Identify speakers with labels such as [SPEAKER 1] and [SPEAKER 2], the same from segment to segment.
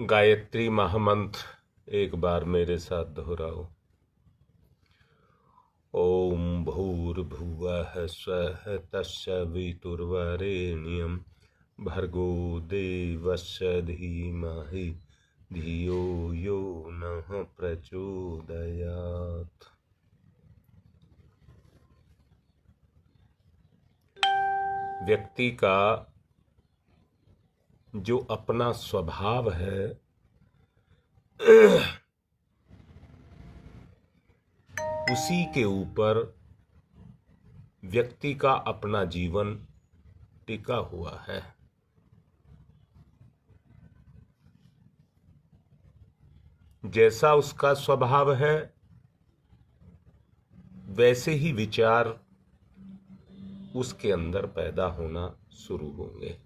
[SPEAKER 1] गायत्री महामंत्र एक बार मेरे साथ दोहराओ। ओम भूर्भुवः स्वः तत्सवितुर्वरेण्यं भर्गो देवस्य धीमहि धियो यो नः प्रचोदयात्। व्यक्ति का जो अपना स्वभाव है उसी के ऊपर व्यक्ति का अपना जीवन टिका हुआ है। जैसा उसका स्वभाव है वैसे ही विचार उसके अंदर पैदा होना शुरू होंगे।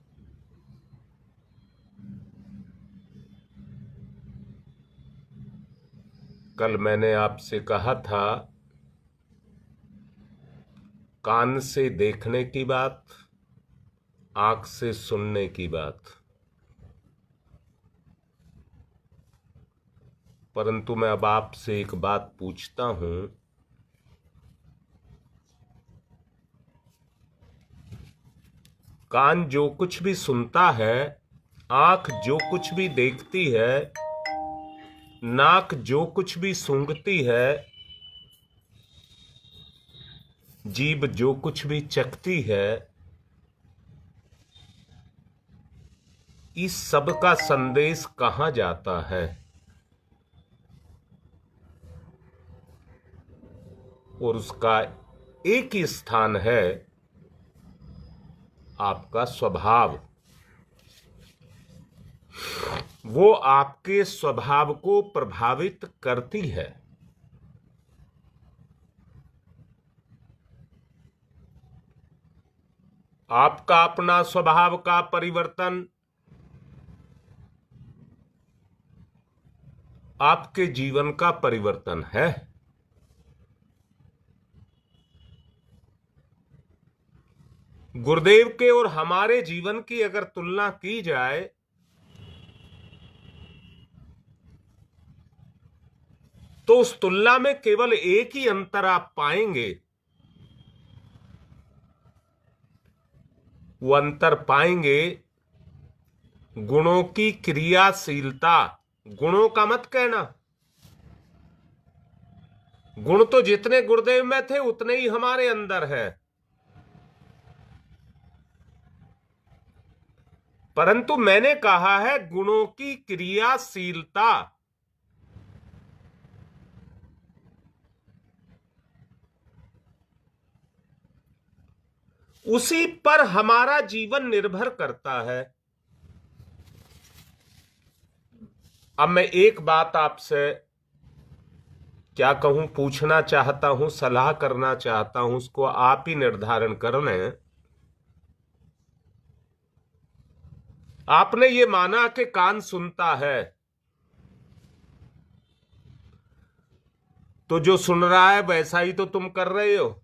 [SPEAKER 1] कल मैंने आपसे कहा था, कान से देखने की बात, आंख से सुनने की बात, परंतु मैं अब आपसे एक बात पूछता हूं, कान जो कुछ भी सुनता है, आंख जो कुछ भी देखती है, नाक जो कुछ भी सूंघती है, जीभ जो कुछ भी चखती है, इस सब का संदेश कहां जाता है? और उसका एक ही स्थान है, आपका स्वभाव। वो आपके स्वभाव को प्रभावित करती है। आपका अपना स्वभाव का परिवर्तन आपके जीवन का परिवर्तन है। गुरुदेव के और हमारे जीवन की अगर तुलना की जाए तो उस तुलना में केवल एक ही अंतर आप पाएंगे। वो अंतर पाएंगे गुणों की क्रियाशीलता। गुणों का मत कहना, गुण तो जितने गुरुदेव में थे उतने ही हमारे अंदर है, परंतु मैंने कहा है गुणों की क्रियाशीलता। उसी पर हमारा जीवन निर्भर करता है। अब मैं एक बात आपसे क्या कहूं, पूछना चाहता हूं, सलाह करना चाहता हूं, उसको आप ही निर्धारण कर लें। आपने ये माना कि कान सुनता है, तो जो सुन रहा है वैसा ही तो तुम कर रहे हो।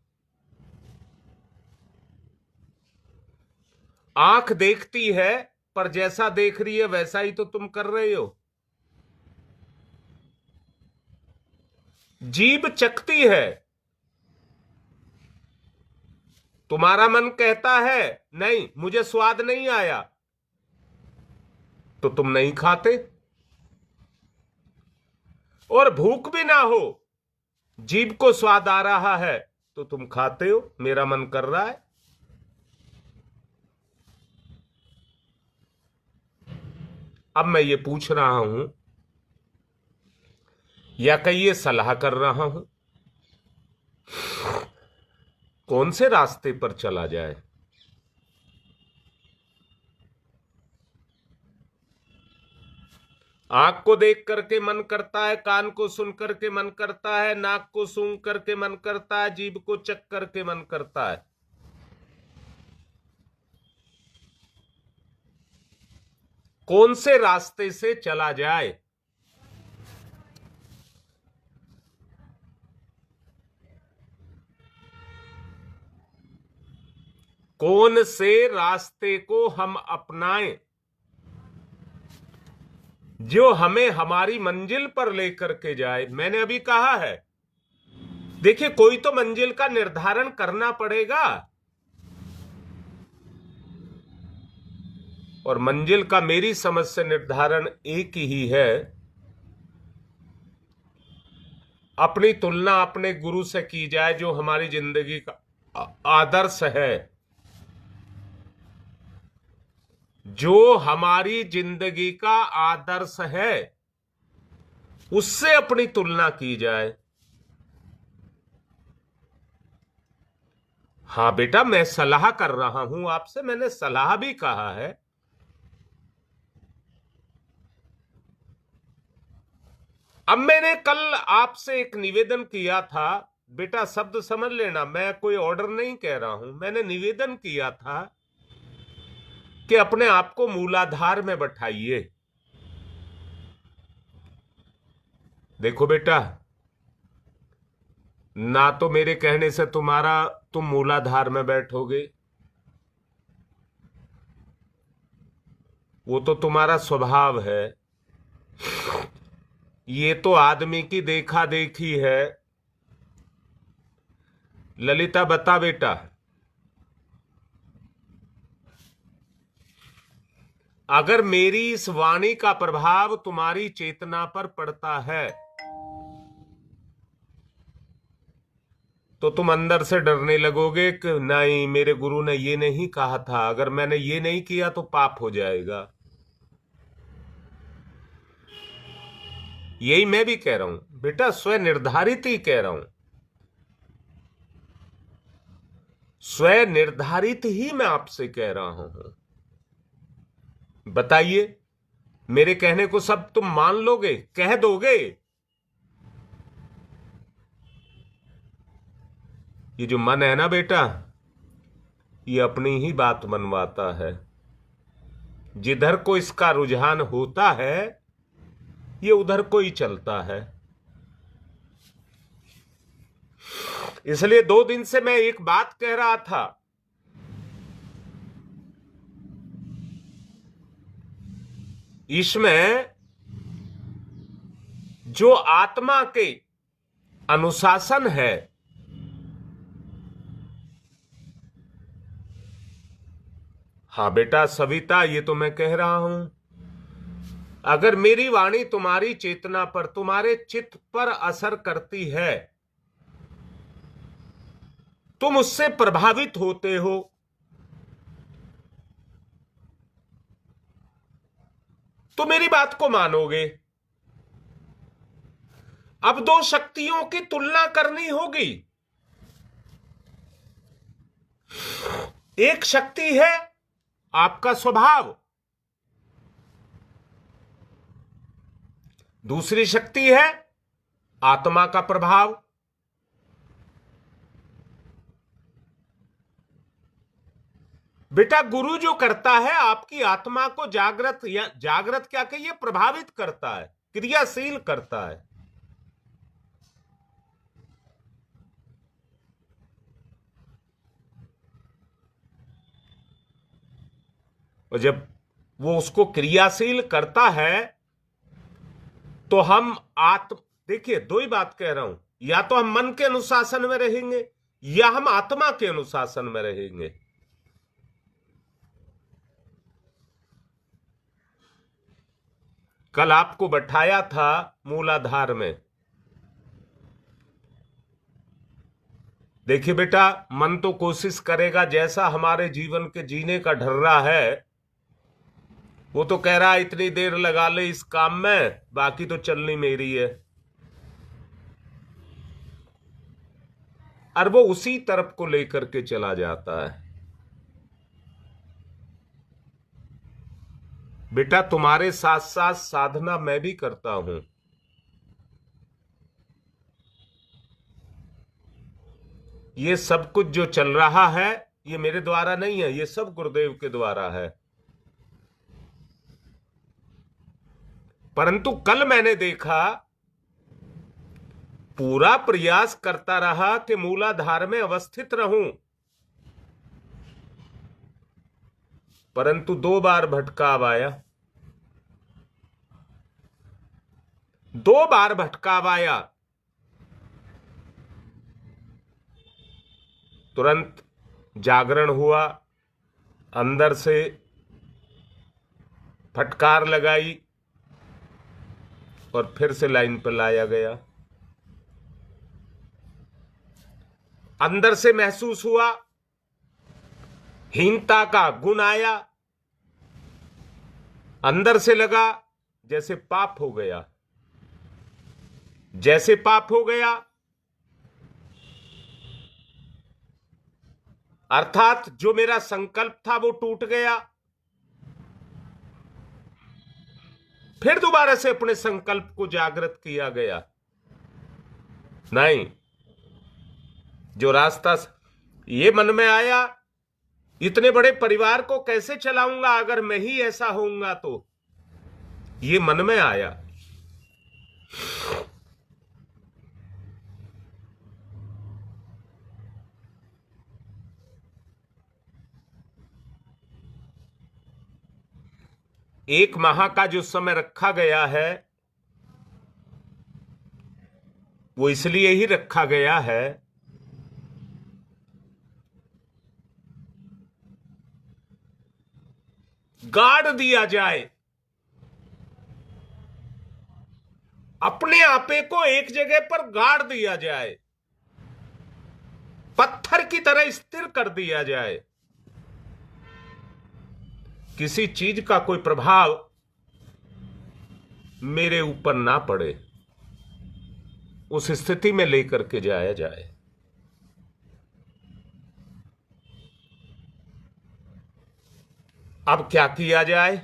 [SPEAKER 1] आंख देखती है, पर जैसा देख रही है वैसा ही तो तुम कर रहे हो। जीभ चखती है, तुम्हारा मन कहता है नहीं मुझे स्वाद नहीं आया, तो तुम नहीं खाते। और भूख भी ना हो, जीभ को स्वाद आ रहा है तो तुम खाते हो, मेरा मन कर रहा है। अब मैं ये पूछ रहा हूं या कहिए सलाह कर रहा हूं, कौन से रास्ते पर चला जाए? आंख को देख करके मन करता है, कान को सुन करके मन करता है, नाक को सूंघ करके मन करता है, जीभ को चख करके मन करता है। कौन से रास्ते से चला जाए? कौन से रास्ते को हम अपनाएं? जो हमें हमारी मंजिल पर लेकर के जाए। मैंने अभी कहा है, देखिए कोई तो मंजिल का निर्धारण करना पड़ेगा, और मंजिल का मेरी समझ से निर्धारण एक ही है, अपनी तुलना अपने गुरु से की जाए जो हमारी जिंदगी का आदर्श है, जो हमारी जिंदगी का आदर्श है, उससे अपनी तुलना की जाए। हां बेटा, मैं सलाह कर रहा हूं आपसे, मैंने सलाह भी कहा है। अब मैंने कल आपसे एक निवेदन किया था, बेटा शब्द समझ लेना, मैं कोई ऑर्डर नहीं कह रहा हूं, मैंने निवेदन किया था कि अपने आप को मूलाधार में बैठाइए। देखो बेटा, ना तो मेरे कहने से तुम मूलाधार में बैठोगे, वो तो तुम्हारा स्वभाव है, ये तो आदमी की देखा देखी है। ललिता बता बेटा, अगर मेरी इस वाणी का प्रभाव तुम्हारी चेतना पर पड़ता है तो तुम अंदर से डरने लगोगे कि नहीं, मेरे गुरु ने ये नहीं कहा था, अगर मैंने ये नहीं किया तो पाप हो जाएगा। यही मैं भी कह रहा हूं बेटा, स्व निर्धारित ही कह रहा हूं, स्व निर्धारित ही मैं आपसे कह रहा हूं। बताइए, मेरे कहने को सब तुम मान लोगे, कह दोगे? ये जो मन है ना बेटा, ये अपनी ही बात मनवाता है। जिधर को इसका रुझान होता है ये उधर को ही चलता है। इसलिए 2 दिन से मैं एक बात कह रहा था, इसमें जो आत्मा के अनुशासन है, हाँ बेटा सविता, ये तो मैं कह रहा हूं, अगर मेरी वाणी तुम्हारी चेतना पर, तुम्हारे चित्त पर असर करती है, तुम उससे प्रभावित होते हो, तो मेरी बात को मानोगे। अब 2 शक्तियों की तुलना करनी होगी। एक शक्ति है आपका स्वभाव, दूसरी शक्ति है आत्मा का प्रभाव। बेटा गुरु जो करता है आपकी आत्मा को जागृत, या जागृत क्या कहिए, प्रभावित करता है, क्रियाशील करता है। और जब वो उसको क्रियाशील करता है तो हम देखिए 2 ही बात कह रहा हूं, या तो हम मन के अनुशासन में रहेंगे या हम आत्मा के अनुशासन में रहेंगे। कल आपको बैठाया था मूलाधार में। देखिए बेटा, मन तो कोशिश करेगा, जैसा हमारे जीवन के जीने का ढर्रा है, वो तो कह रहा है इतनी देर लगा ले इस काम में, बाकी तो चलनी मेरी है, और वो उसी तरफ को लेकर के चला जाता है। बेटा तुम्हारे साथ साथ साधना मैं भी करता हूं। ये सब कुछ जो चल रहा है ये मेरे द्वारा नहीं है, ये सब गुरुदेव के द्वारा है। परंतु कल मैंने देखा, पूरा प्रयास करता रहा कि मूलाधार में अवस्थित रहूं, परंतु 2 बार भटकाव आया। 2 बार भटकाव आया, तुरंत जागरण हुआ, अंदर से फटकार लगाई और फिर से लाइन पर लाया गया। अंदर से महसूस हुआ, हीनता का गुण आया, अंदर से लगा जैसे पाप हो गया। जैसे पाप हो गया अर्थात जो मेरा संकल्प था वो टूट गया। फिर दोबारा से अपने संकल्प को जागृत किया गया। नहीं, जो रास्ता ये मन में आया, इतने बड़े परिवार को कैसे चलाऊंगा अगर मैं ही ऐसा होऊंगा, तो ये मन में आया। एक माह का जो समय रखा गया है वो इसलिए ही रखा गया है गाड़ दिया जाए, अपने आपे को एक जगह पर गाड़ दिया जाए, पत्थर की तरह स्थिर कर दिया जाए, किसी चीज का कोई प्रभाव मेरे ऊपर ना पड़े, उस स्थिति में लेकर के जाया जाए। अब क्या किया जाए?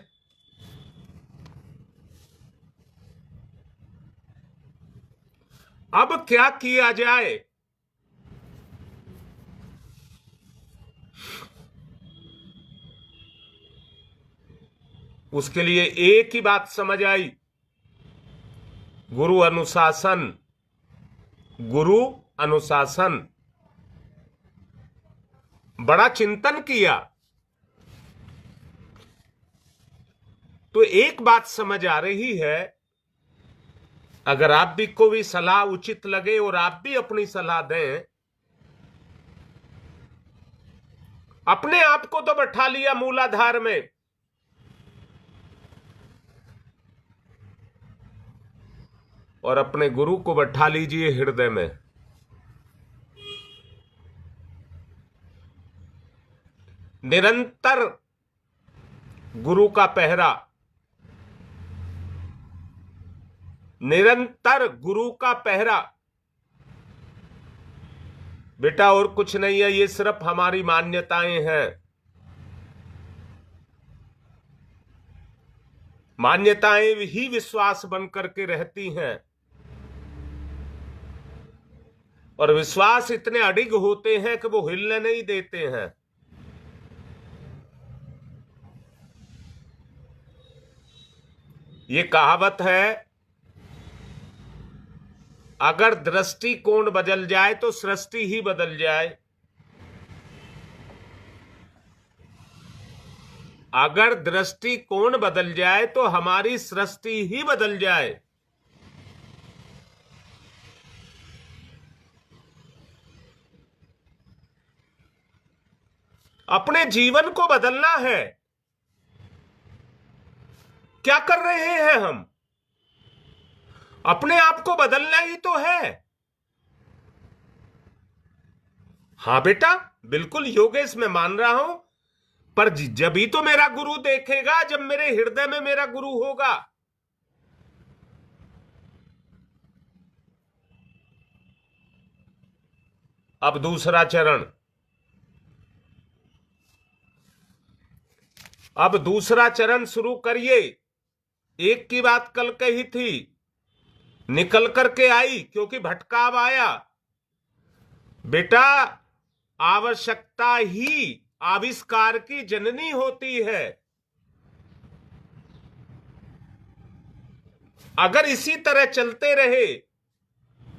[SPEAKER 1] अब क्या किया जाए? उसके लिए एक ही बात समझ आई, गुरु अनुशासन। गुरु अनुशासन। बड़ा चिंतन किया तो एक बात समझ आ रही है, अगर आप भी को भी सलाह उचित लगे और आप भी अपनी सलाह दें, अपने आप को तो बैठा लिया मूलाधार में, और अपने गुरु को बैठा लीजिए हृदय में। निरंतर गुरु का पहरा, निरंतर गुरु का पहरा। बेटा और कुछ नहीं है, ये सिर्फ हमारी मान्यताएं हैं। मान्यताएं ही विश्वास बन करके रहती हैं, और विश्वास इतने अडिग होते हैं कि वो हिलने नहीं देते हैं। ये कहावत है, अगर दृष्टिकोण बदल जाए तो सृष्टि ही बदल जाए। अगर दृष्टिकोण बदल जाए तो हमारी सृष्टि ही बदल जाए। अपने जीवन को बदलना है। क्या कर रहे हैं हम? अपने आप को बदलना ही तो है। हां बेटा, बिल्कुल योगेश मैं मान रहा हूं, पर जब ही तो मेरा गुरु देखेगा जब मेरे हृदय में मेरा गुरु होगा। अब दूसरा चरण, अब दूसरा चरण शुरू करिए। एक की बात कल कही थी, निकल करके आई क्योंकि भटकाव आया। बेटा, आवश्यकता ही आविष्कार की जननी होती है। अगर इसी तरह चलते रहे,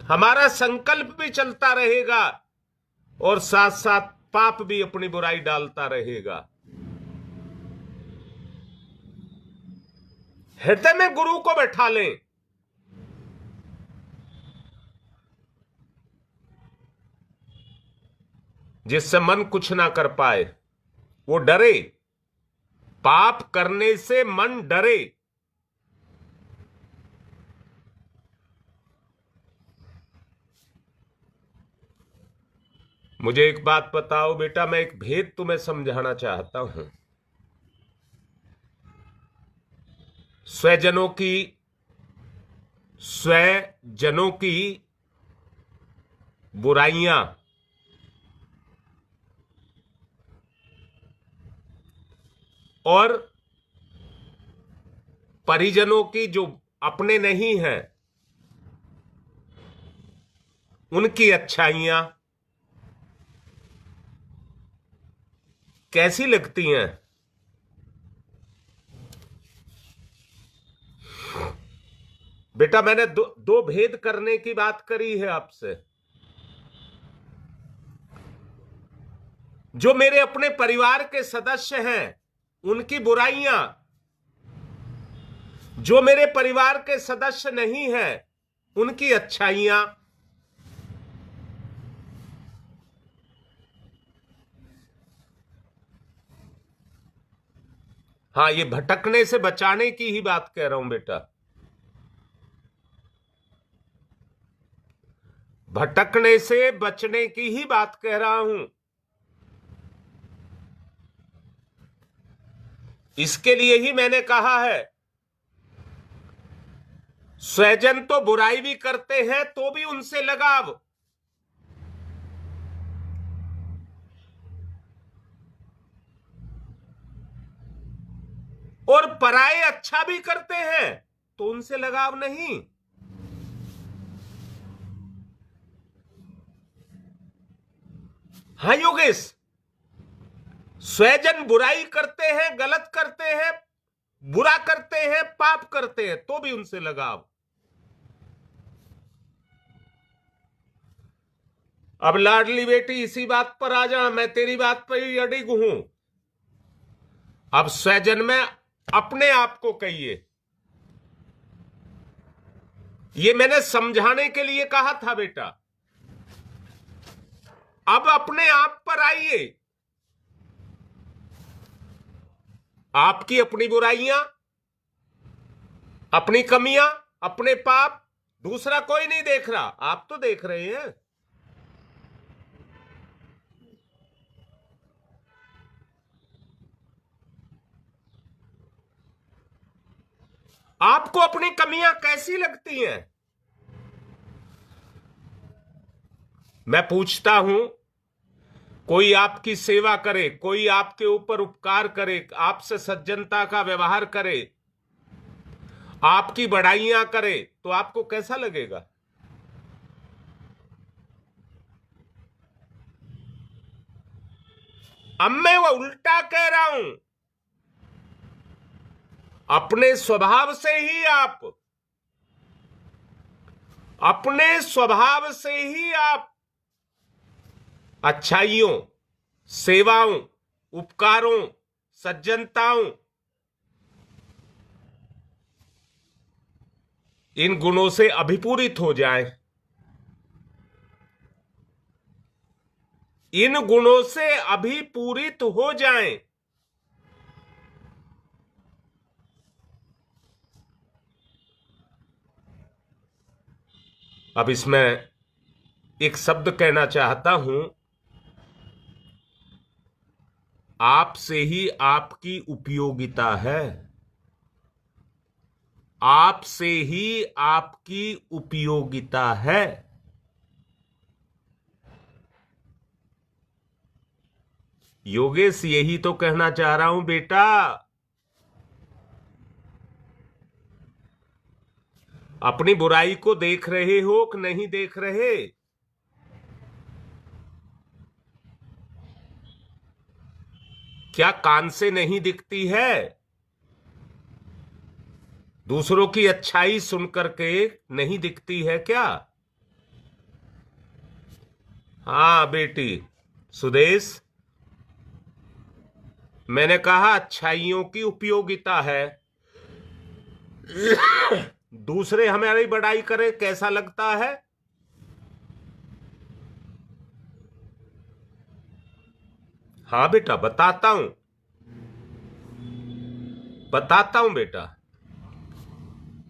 [SPEAKER 1] हमारा संकल्प भी चलता रहेगा और साथ साथ पाप भी अपनी बुराई डालता रहेगा। हृदय में गुरु को बैठा लें, जिससे मन कुछ ना कर पाए, वो डरे। पाप करने से मन डरे। मुझे एक बात बताओ बेटा, मैं एक भेद तुम्हें समझाना चाहता हूं। स्वजनों की बुराइयां और परिजनों की जो अपने नहीं हैं उनकी अच्छाइयां कैसी लगती हैं? बेटा मैंने दो भेद करने की बात करी है आपसे। जो मेरे अपने परिवार के सदस्य हैं उनकी बुराइयां, जो मेरे परिवार के सदस्य नहीं हैं उनकी अच्छाइयां। हाँ, ये भटकने से बचाने की ही बात कह रहा हूं बेटा। भटकने से बचने की ही बात कह रहा हूं। इसके लिए ही मैंने कहा है, स्वजन तो बुराई भी करते हैं तो भी उनसे लगाव, और पराये अच्छा भी करते हैं तो उनसे लगाव नहीं। हाँ योगेश, स्वजन बुराई करते हैं, गलत करते हैं, बुरा करते हैं, पाप करते हैं तो भी उनसे लगाव। अब लाडली बेटी इसी बात पर आ जा, मैं तेरी बात पर ही अडिग हूं। अब स्वजन में अपने आप को कहिए, ये मैंने समझाने के लिए कहा था बेटा। अब अपने आप पर आइए। आपकी अपनी बुराइयां, अपनी कमियां, अपने पाप दूसरा कोई नहीं देख रहा, आप तो देख रहे हैं। आपको अपनी कमियां कैसी लगती हैं? मैं पूछता हूं, कोई आपकी सेवा करे, कोई आपके ऊपर उपकार करे, आपसे सज्जनता का व्यवहार करे, आपकी बड़ाइयां करे, तो आपको कैसा लगेगा? अब मैं वो उल्टा कह रहा हूं। अपने स्वभाव से ही आप अच्छाइयों, सेवाओं, उपकारों, सज्जनताओं, इन गुणों से अभिपूरित हो जाएं। इन गुणों से अभिपूरित हो जाएं। अब इसमें एक शब्द कहना चाहता हूं, आपसे ही आपकी उपयोगिता है। आपसे ही आपकी उपयोगिता है। योगेश यही तो कहना चाह रहा हूं बेटा। अपनी बुराई को देख रहे हो कि नहीं देख रहे? क्या कान से नहीं दिखती है? दूसरों की अच्छाई सुनकर के नहीं दिखती है क्या? हाँ बेटी सुदेश, मैंने कहा अच्छाइयों की उपयोगिता है। दूसरे हमारी बड़ाई करें कैसा लगता है? हाँ बेटा, बताता हूं बेटा।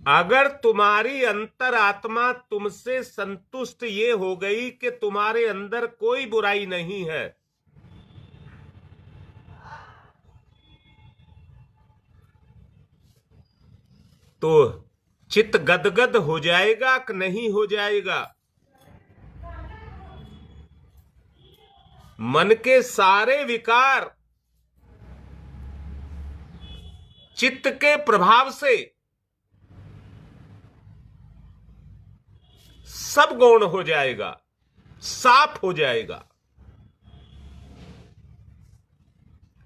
[SPEAKER 1] अगर तुम्हारी अंतरात्मा तुमसे संतुष्ट ये हो गई कि तुम्हारे अंदर कोई बुराई नहीं है, तो चित्त गदगद हो जाएगा कि नहीं हो जाएगा? मन के सारे विकार चित्त के प्रभाव से सब गौण हो जाएगा, साफ हो जाएगा।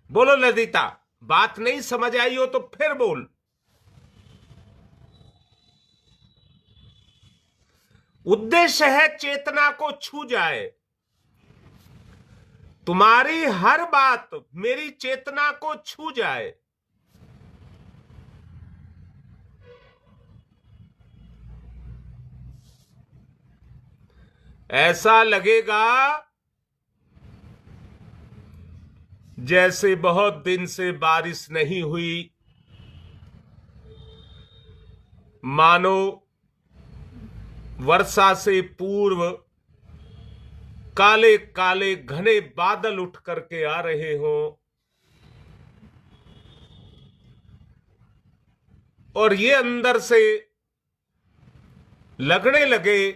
[SPEAKER 1] बोलो ललिता, बात नहीं समझ आई हो तो फिर बोल। उद्देश्य है चेतना को छू जाए। तुम्हारी हर बात मेरी चेतना को छू जाए। ऐसा लगेगा जैसे बहुत दिन से बारिश नहीं हुई, मानो वर्षा से पूर्व काले काले घने बादल उठ करके आ रहे हों और ये अंदर से लगने लगे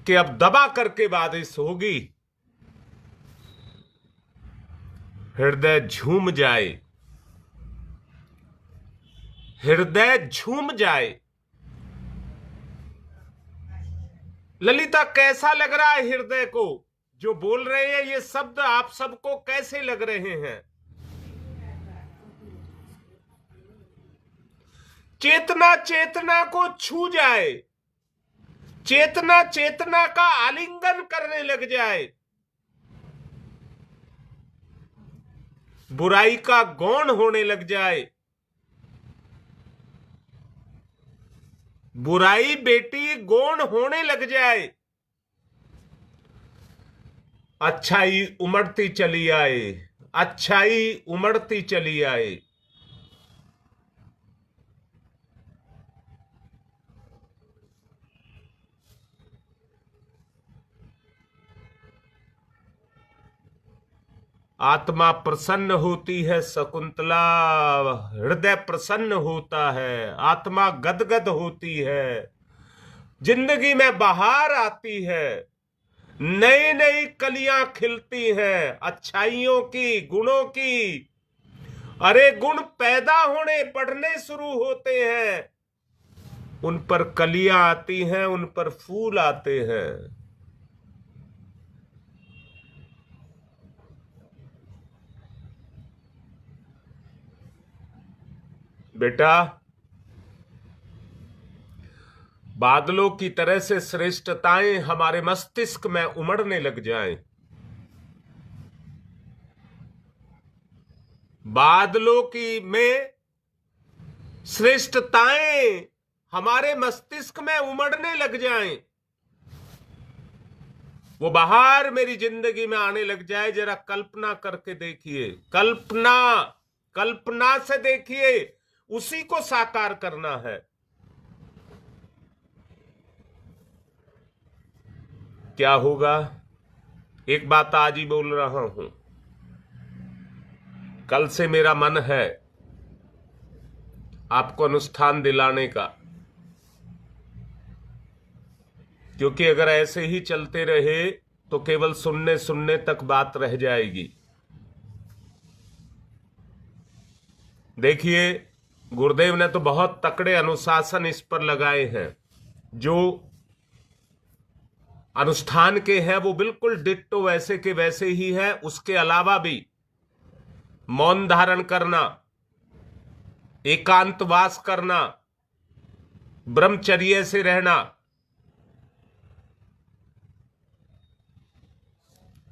[SPEAKER 1] कि अब दबा करके बारिश होगी। हृदय झूम जाए, हृदय झूम जाए। ललिता, कैसा लग रहा है हृदय को? जो बोल रहे हैं ये शब्द आप सबको कैसे लग रहे हैं? चेतना चेतना को छू जाए, चेतना चेतना का आलिंगन करने लग जाए, बुराई का गौण होने लग जाए। बुराई बेटी गौण होने लग जाए, अच्छाई उमड़ती चली आए, अच्छाई उमड़ती चली आए। आत्मा प्रसन्न होती है शकुंतला, हृदय प्रसन्न होता है, आत्मा गदगद होती है, जिंदगी में बहार आती है, नई नई कलियां खिलती हैं अच्छाइयों की, गुणों की। अरे गुण पैदा होने बढ़ने शुरू होते हैं, उन पर कलियां आती हैं, उन पर फूल आते हैं। बेटा, बादलों की तरह से श्रेष्ठताएं हमारे मस्तिष्क में उमड़ने लग जाएं। बादलों की में श्रेष्ठताएं हमारे मस्तिष्क में उमड़ने लग जाएं, वो बहार मेरी जिंदगी में आने लग जाए। जरा कल्पना करके देखिए, कल्पना, कल्पना से देखिए, उसी को साकार करना है। क्या होगा? एक बात आज ही बोल रहा हूं, कल से मेरा मन है आपको अनुष्ठान दिलाने का, क्योंकि अगर ऐसे ही चलते रहे तो केवल सुनने सुनने तक बात रह जाएगी। देखिए, गुरुदेव ने तो बहुत तकड़े अनुशासन इस पर लगाए हैं। जो अनुष्ठान के हैं वो बिल्कुल डिट्टो वैसे के वैसे ही है। उसके अलावा भी मौन धारण करना, एकांतवास करना, ब्रह्मचर्य से रहना,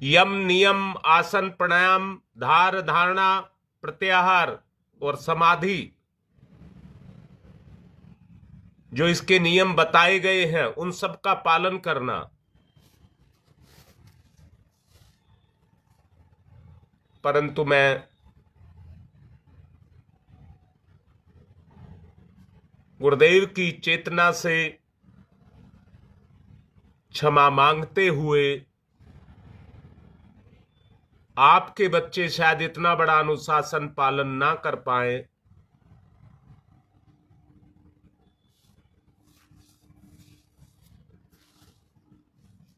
[SPEAKER 1] यम नियम, आसन प्राणायाम, धार धारणा, प्रत्याहार और समाधि, जो इसके नियम बताए गए हैं उन सब का पालन करना। परंतु मैं गुरुदेव की चेतना से क्षमा मांगते हुए, आपके बच्चे शायद इतना बड़ा अनुशासन पालन ना कर पाए,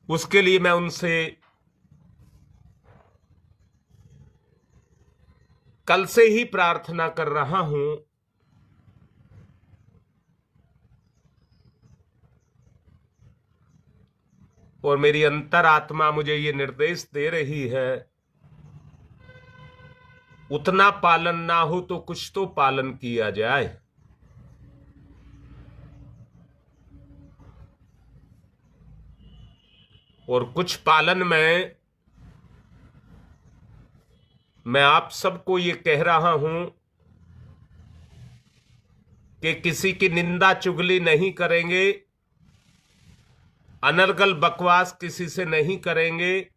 [SPEAKER 1] उसके लिए मैं उनसे कल से ही प्रार्थना कर रहा हूं और मेरी अंतरात्मा मुझे ये निर्देश दे रही है, उतना पालन ना हो तो कुछ तो पालन किया जाए। और कुछ पालन में मैं आप सबको ये कह रहा हूं कि किसी की निंदा चुगली नहीं करेंगे, अनर्गल बकवास किसी से नहीं करेंगे,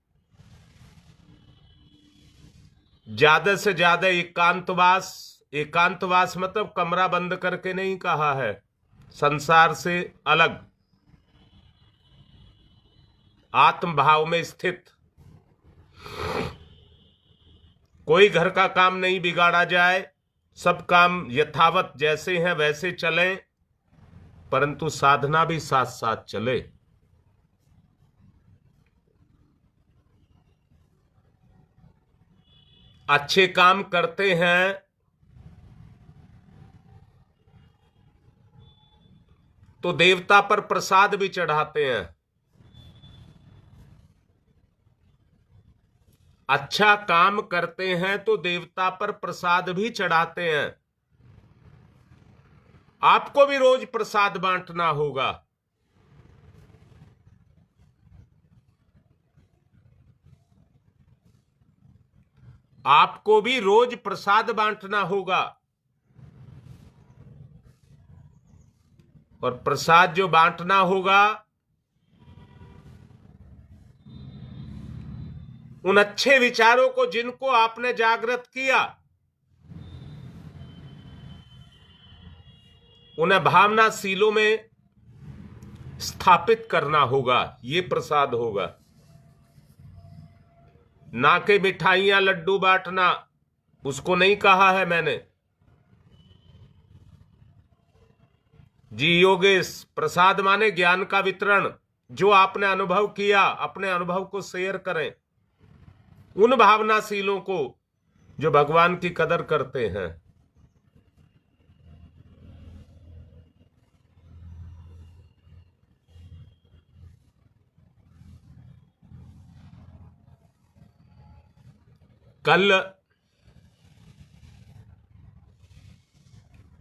[SPEAKER 1] ज्यादा से ज्यादा एकांतवास, एकांतवास मतलब कमरा बंद करके नहीं कहा है, संसार से अलग, आत्म भाव में स्थित। कोई घर का काम नहीं बिगाड़ा जाए, सब काम यथावत जैसे हैं वैसे चलें, परंतु साधना भी साथ साथ चले। अच्छे काम करते हैं तो देवता पर प्रसाद भी चढ़ाते हैं। अच्छा काम करते हैं तो देवता पर प्रसाद भी चढ़ाते हैं। आपको भी रोज प्रसाद बांटना होगा। आपको भी रोज प्रसाद बांटना होगा। और प्रसाद जो बांटना होगा, उन अच्छे विचारों को जिनको आपने जागृत किया, उन्हें भावनाशीलों में स्थापित करना होगा। ये प्रसाद होगा, ना कि मिठाइयां लड्डू बांटना, उसको नहीं कहा है मैंने। जी योगेश, प्रसाद माने ज्ञान का वितरण। जो आपने अनुभव किया, अपने अनुभव को शेयर करें उन भावनाशीलों को जो भगवान की कदर करते हैं। कल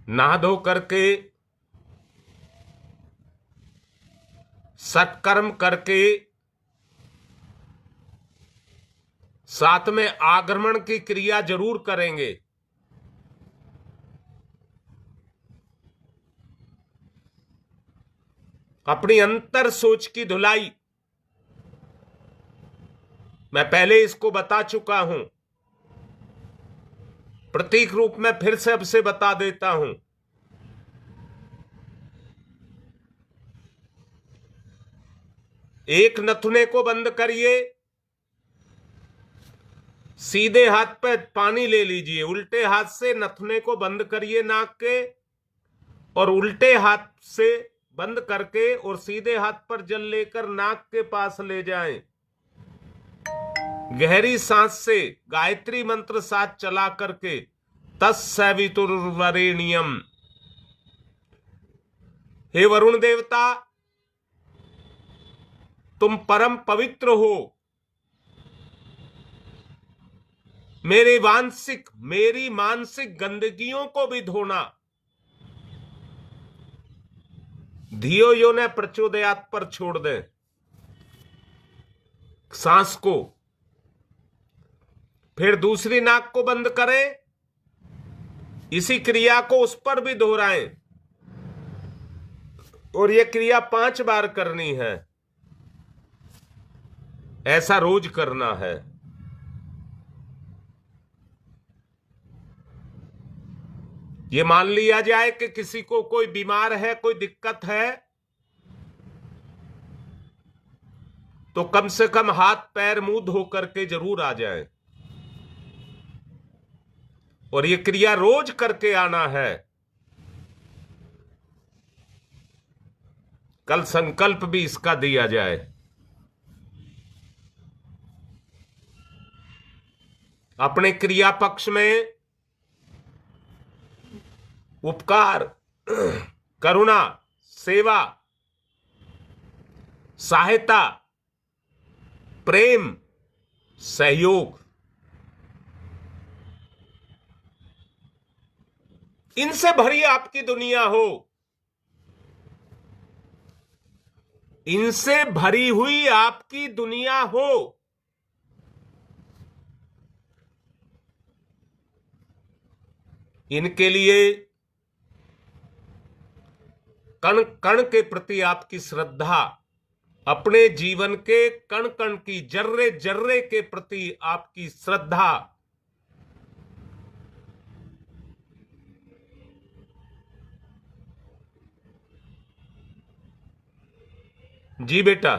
[SPEAKER 1] नहा धो करके, सत्कर्म करके, साथ में आगमन की क्रिया जरूर करेंगे। अपनी अंतर सोच की धुलाई, मैं पहले इसको बता चुका हूं, प्रतीक रूप में फिर से अब से बता देता हूं। एक नथुने को बंद करिए, सीधे हाथ पे पानी ले लीजिए, उल्टे हाथ से नथुने को बंद करिए नाक के, और उल्टे हाथ से बंद करके और सीधे हाथ पर जल लेकर नाक के पास ले जाएं। गहरी सांस से गायत्री मंत्र साथ चला करके, तत्सवितुर्वरेण्यम, हे वरुण देवता, तुम परम पवित्र हो, मेरी मानसिक गंदगियों को भी धोना। धियो यो ने प्रचोदयात पर छोड़ दें सांस को, फिर दूसरी नाक को बंद करें, इसी क्रिया को उस पर भी दोहराएं, और यह क्रिया 5 बार करनी है। ऐसा रोज करना है। ये मान लिया जाए कि किसी को कोई बीमार है, कोई दिक्कत है, तो कम से कम हाथ पैर मुंह धो करके जरूर आ जाए, और ये क्रिया रोज करके आना है। कल संकल्प भी इसका दिया जाए। अपने क्रिया पक्ष में उपकार, करुणा, सेवा, सहायता, प्रेम, सहयोग, इनसे भरी आपकी दुनिया हो, इनसे भरी हुई आपकी दुनिया हो। इनके लिए कण कण के प्रति आपकी श्रद्धा, अपने जीवन के कण कण की, जर्रे जर्रे के प्रति आपकी श्रद्धा, जी बेटा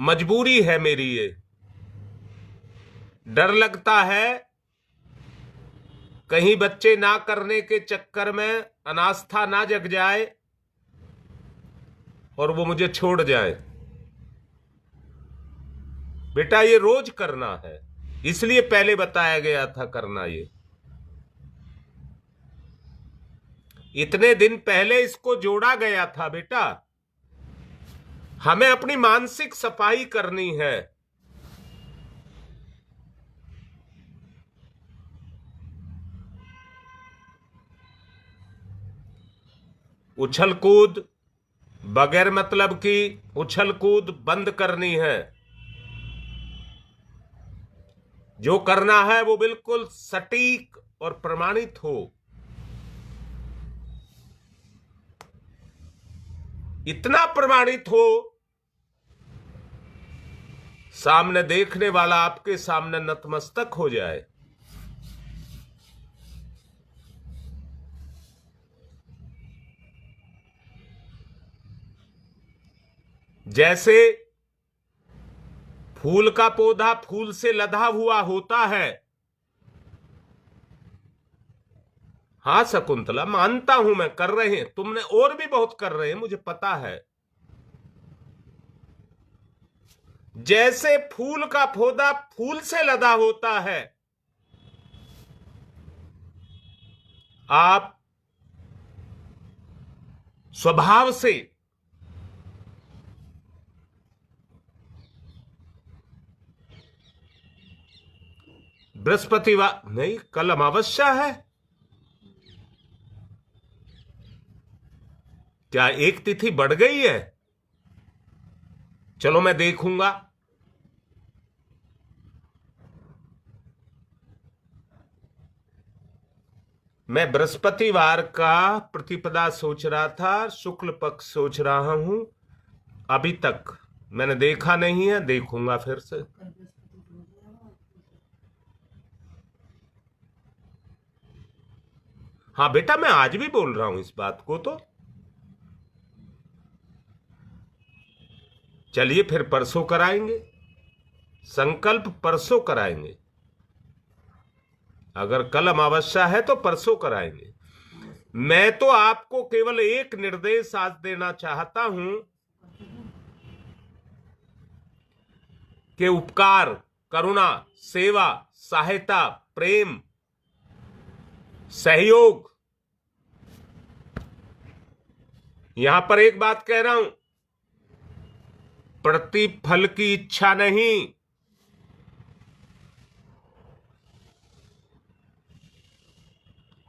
[SPEAKER 1] मजबूरी है मेरी ये। डर लगता है कहीं बच्चे ना करने के चक्कर में अनास्था ना जग जाए और वो मुझे छोड़ जाए। बेटा ये रोज करना है, इसलिए पहले बताया गया था करना ये। इतने दिन पहले इसको जोड़ा गया था बेटा। हमें अपनी मानसिक सफाई करनी है। उछल कूद, बगैर मतलब की उछल कूद बंद करनी है। जो करना है वो बिल्कुल सटीक और प्रमाणित हो। इतना प्रमाणित हो सामने देखने वाला आपके सामने नतमस्तक हो जाए। जैसे फूल का पौधा फूल से लदा हुआ होता है। हां शकुंतला, मानता हूं मैं, कर रहे हैं, तुमने और भी बहुत कर रहे हैं, मुझे पता है। जैसे फूल का पौधा फूल से लदा होता है, आप स्वभाव से बृहस्पतिवार नहीं, कल अमावस्या है। क्या एक तिथि बढ़ गई है? चलो मैं देखूंगा। मैं बृहस्पतिवार का प्रतिपदा सोच रहा था, शुक्ल पक्ष सोच रहा हूं। अभी तक मैंने देखा नहीं है, देखूंगा फिर से। हाँ बेटा, मैं आज भी बोल रहा हूं इस बात को। तो चलिए फिर परसों कराएंगे, संकल्प परसों कराएंगे। अगर कल अमावस्या है तो परसों कराएंगे। मैं तो आपको केवल एक निर्देश आज देना चाहता हूं कि उपकार, करुणा, सेवा, सहायता, प्रेम, सहयोग। यहां पर एक बात कह रहा हूं, प्रतिफल की इच्छा नहीं।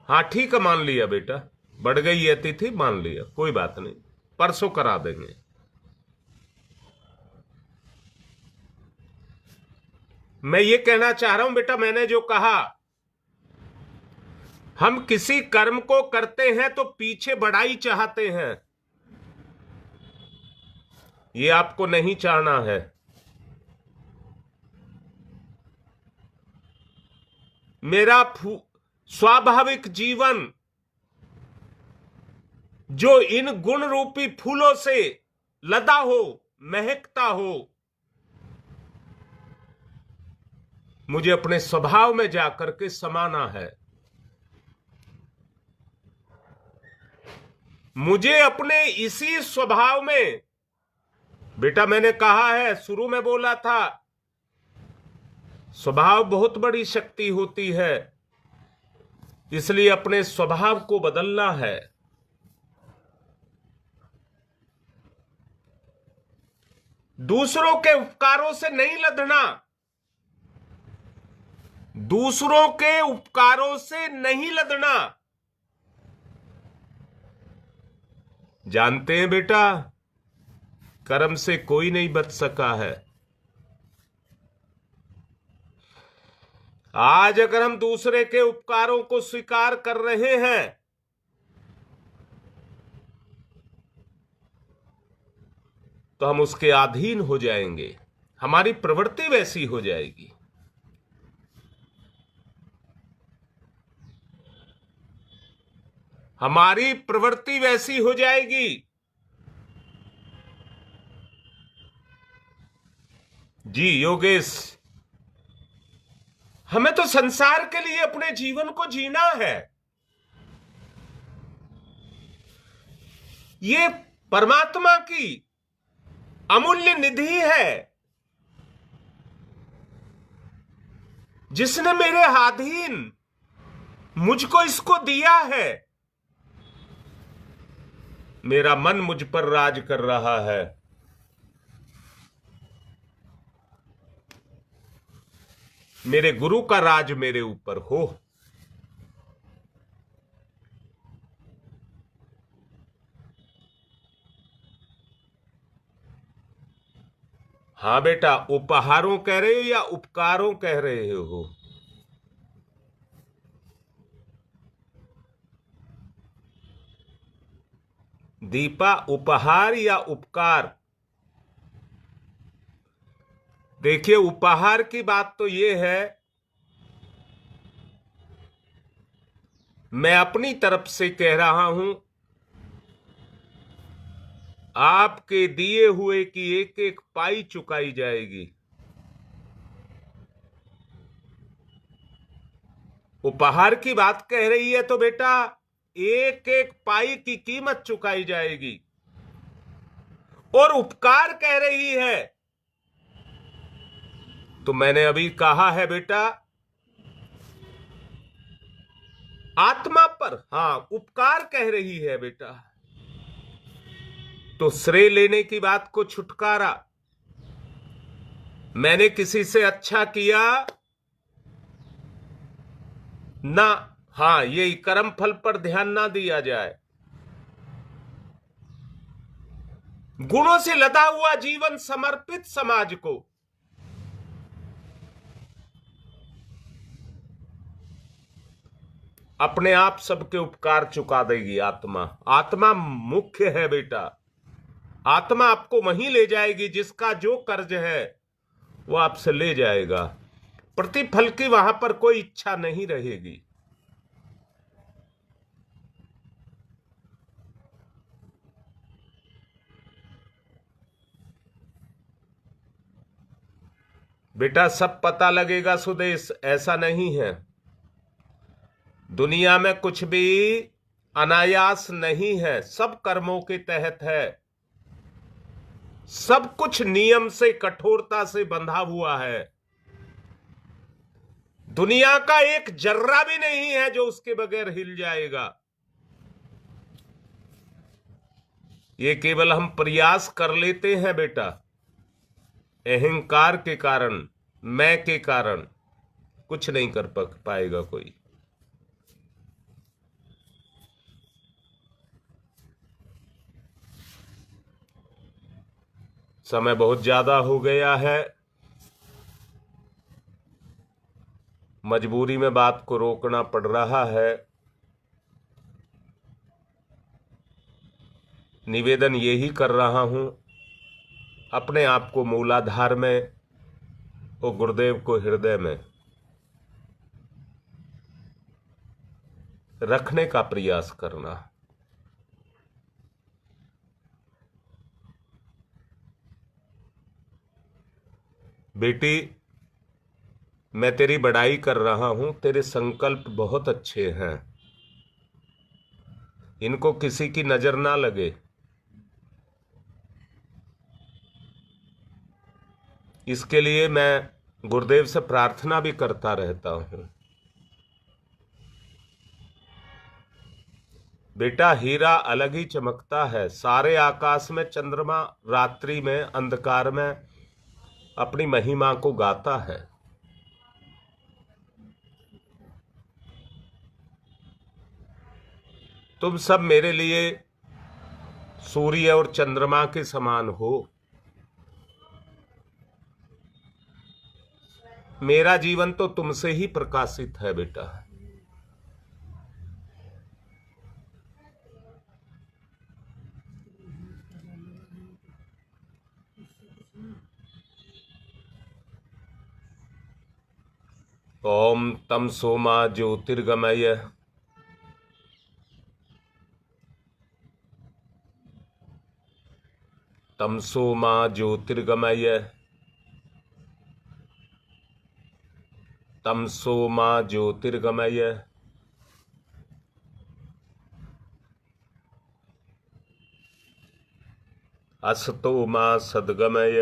[SPEAKER 1] हाँ ठीक है, मान लिया बेटा, बढ़ गई है तिथि, मान लिया, कोई बात नहीं, परसों करा देंगे। मैं ये कहना चाह रहा हूं बेटा, मैंने जो कहा, हम किसी कर्म को करते हैं तो पीछे बढ़ाई चाहते हैं। ये आपको नहीं चाहना है। मेरा स्वाभाविक जीवन जो इन गुण रूपी फूलों से लदा हो, महकता हो, मुझे अपने स्वभाव में जाकर के समाना है। मुझे अपने इसी स्वभाव में, बेटा मैंने कहा है, शुरू में बोला था, स्वभाव बहुत बड़ी शक्ति होती है, इसलिए अपने स्वभाव को बदलना है। दूसरों के उपकारों से नहीं लदना, दूसरों के उपकारों से नहीं लदना। जानते हैं बेटा, कर्म से कोई नहीं बच सका है। आज अगर हम दूसरे के उपकारों को स्वीकार कर रहे हैं तो हम उसके अधीन हो जाएंगे, हमारी प्रवृत्ति वैसी हो जाएगी। हमारी प्रवृत्ति वैसी हो जाएगी। जी योगेश, हमें तो संसार के लिए अपने जीवन को जीना है। ये परमात्मा की अमूल्य निधि है, जिसने मेरे अधीन मुझको इसको दिया है। मेरा मन मुझ पर राज कर रहा है। मेरे गुरु का राज मेरे ऊपर हो। हां बेटा, उपहारों कह रहे हो या उपकारों कह रहे हो? दीपा, उपहार या उपकार? देखिए, उपहार की बात तो यह है, मैं अपनी तरफ से कह रहा हूं, आपके दिए हुए की एक एक पाई चुकाई जाएगी। उपहार की बात कह रही है तो बेटा एक एक पाई की कीमत चुकाई जाएगी। और उपकार कह रही है तो मैंने अभी कहा है बेटा, आत्मा पर, हां उपकार कह रही है बेटा, तो श्रेय लेने की बात को छुटकारा। मैंने किसी से अच्छा किया ना, हां ये कर्म फल पर ध्यान ना दिया जाए। गुणों से लदा हुआ जीवन समर्पित समाज को, अपने आप सबके उपकार चुका देगी आत्मा। आत्मा मुख्य है बेटा। आत्मा आपको वहीं ले जाएगी जिसका जो कर्ज है वो आपसे ले जाएगा। प्रतिफल की वहां पर कोई इच्छा नहीं रहेगी। बेटा सब पता लगेगा सुदेश, ऐसा नहीं है। दुनिया में कुछ भी अनायास नहीं है, सब कर्मों के तहत है। सब कुछ नियम से, कठोरता से बंधा हुआ है। दुनिया का एक जर्रा भी नहीं है जो उसके बगैर हिल जाएगा। ये केवल हम प्रयास कर लेते हैं बेटा, अहंकार के कारण, मैं के कारण कुछ नहीं कर पाएगा कोई। समय बहुत ज्यादा हो गया है, मजबूरी में बात को रोकना पड़ रहा है। निवेदन यही कर रहा हूं, अपने आप को मूलाधार में और गुरुदेव को हृदय में रखने का प्रयास करना। बेटी, मैं तेरी बड़ाई कर रहा हूं, तेरे संकल्प बहुत अच्छे हैं, इनको किसी की नजर ना लगे, इसके लिए मैं गुरुदेव से प्रार्थना भी करता रहता हूं। बेटा, हीरा अलग ही चमकता है, सारे आकाश में चंद्रमा रात्रि में अंधकार में अपनी महिमा को गाता है। तुम सब मेरे लिए सूर्य और चंद्रमा के समान हो। मेरा जीवन तो तुमसे ही प्रकाशित है बेटा। ओम तम सोमा ज्योतिर्गमय तमसो मा ज्योतिर्गमय तमसो मा ज्योतिर्गमय असतो मा सद्गमय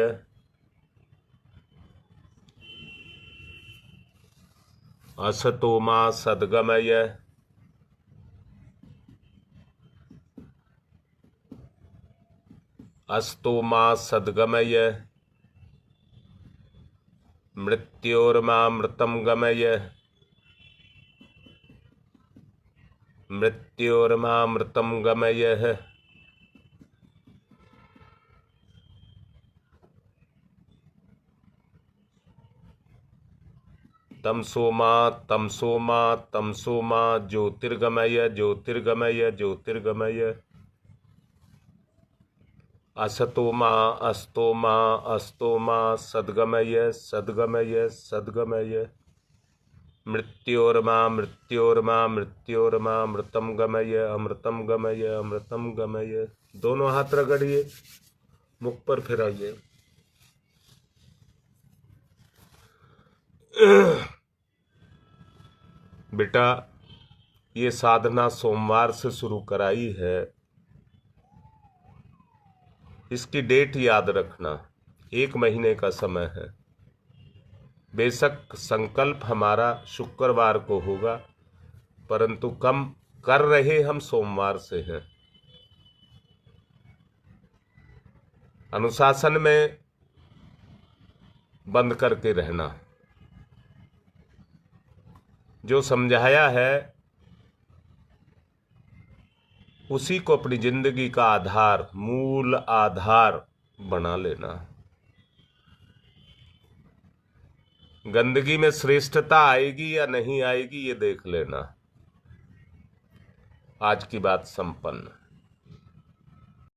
[SPEAKER 1] असतो मा सद्गमय अस्तो मा सद्गमय मृत्योर्मामृतं गमय मृत्योर्मामृतं गमय तमसो मा ज्योतिर्गमय ज्योतिर्गमय ज्योतिर्गमय असतो मा सद्गमय सद्गमय सद्गमय मृत्योर्मामृतं गमय अमृतम गमय अमृतम गमय। दोनों हाथ रगड़िए, मुख पर फिराइए। बेटा, ये साधना सोमवार से शुरू कराई है, इसकी डेट याद रखना, 1 महीने का समय है। बेशक संकल्प हमारा शुक्रवार को होगा, परंतु कम कर रहे हम सोमवार से हैं। अनुशासन में बंद करके रहना। जो समझाया है उसी को अपनी जिंदगी का आधार, मूल आधार बना लेना। गंदगी में श्रेष्ठता आएगी या नहीं आएगी, ये देख लेना। आज की बात संपन्न।